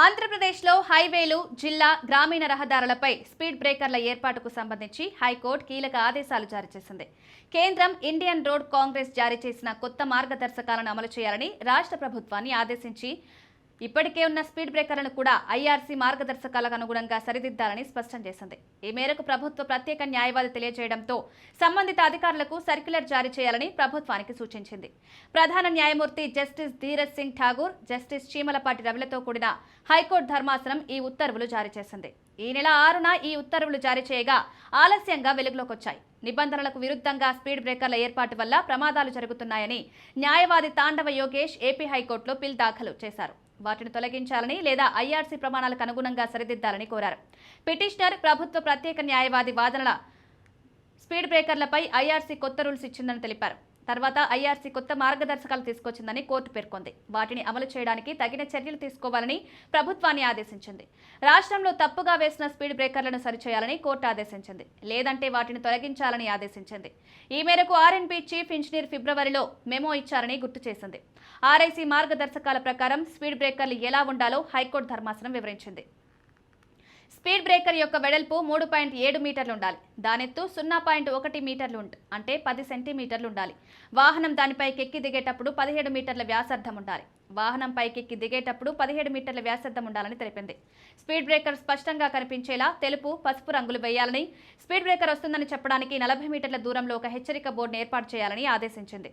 ఆంధ్రప్రదేశ్లో హైవేలు, జిల్లా, గ్రామీణ రహదారులపై స్పీడ్ బ్రేకర్ల ఏర్పాటుకు సంబంధించి హైకోర్టు కీలక ఆదేశాలు జారీ చేసింది. కేంద్రం ఇండియన్ రోడ్ కాంగ్రెస్ జారీ చేసిన కొత్త మార్గదర్శకాలను అమలు చేయాలని రాష్ట్ర ప్రభుత్వాన్ని ఆదేశించి ఇప్పటికే ఉన్న స్పీడ్ బ్రేకర్లను కూడా ఐఆర్సీ మార్గదర్శకాలకు అనుగుణంగా సరిదిద్దాలని స్పష్టం చేసింది. ఈ మేరకు ప్రభుత్వ ప్రత్యేక న్యాయవాది తెలియజేయడంతో సంబంధిత అధికారులకు సర్క్యులర్ జారీ చేయాలని ప్రభుత్వానికి సూచించింది. ప్రధాన న్యాయమూర్తి జస్టిస్ ధీరజ్ సింగ్ ఠాగూర్, జస్టిస్ చీమలపాటి రవిలతో కూడిన హైకోర్టు ధర్మాసనం ఈ ఉత్తర్వులు జారీ చేసింది. ఈ నెల 6న ఈ ఉత్తర్వులు జారీ చేయగా ఆలస్యంగా వెలుగులోకొచ్చాయి. నిబంధనలకు విరుద్ధంగా స్పీడ్ బ్రేకర్ల ఏర్పాటు వల్ల ప్రమాదాలు జరుగుతున్నాయని న్యాయవాది తాండవ యోగేష్ ఏపీ హైకోర్టులో పిల్ దాఖలు చేశారు. వాటిని తొలగించాలని లేదా ఐఆర్సీ ప్రమాణాలకు అనుగుణంగా సరిదిద్దాలని కోరారు. పిటిషనర్ ప్రభుత్వ ప్రత్యేక న్యాయవాది వాదనల స్పీడ్ బ్రేకర్లపై ఐఆర్సీ కొత్త రూల్స్ ఇచ్చిందని తెలిపారు. తర్వాత ఐఆర్సీ కొత్త మార్గదర్శకాలు తీసుకొచ్చిందని కోర్టు పేర్కొంది. వాటిని అమలు చేయడానికి తగిన చర్యలు తీసుకోవాలని ప్రభుత్వాన్ని ఆదేశించింది. రాష్ట్రంలో తప్పుగా వేసిన స్పీడ్ బ్రేకర్లను సరిచేయాలని కోర్టు ఆదేశించింది. లేదంటే వాటిని తొలగించాలని ఆదేశించింది. ఈ మేరకు ఆర్ఎన్బి చీఫ్ ఇంజనీర్ ఫిబ్రవరిలో మెమో ఇచ్చారని గుర్తు చేసింది. ఆర్ఐసీ మార్గదర్శకాల ప్రకారం స్పీడ్ బ్రేకర్లు ఎలా ఉండాలో హైకోర్టు ధర్మాసనం వివరించింది. స్పీడ్ బ్రేకర్ యొక్క వెడల్పు 3.7 మీటర్లు ఉండాలి. దానెత్తు 0.1 మీటర్లు అంటే 10 సెంటీమీటర్లు ఉండాలి. వాహనం దానిపైకెక్కి దిగేటప్పుడు 17 మీటర్ల వ్యాసార్థం ఉండాలి. వాహనం పైకెక్కి దిగేటప్పుడు 17 మీటర్ల వ్యాసార్థం ఉండాలని తెలిపింది. స్పీడ్ బ్రేకర్ స్పష్టంగా కనిపించేలా తెలుపు, పసుపు రంగులు వేయాలని, స్పీడ్ బ్రేకర్ వస్తుందని చెప్పడానికి 40 మీటర్ల దూరంలో ఒక హెచ్చరిక బోర్డును ఏర్పాటు చేయాలని ఆదేశించింది.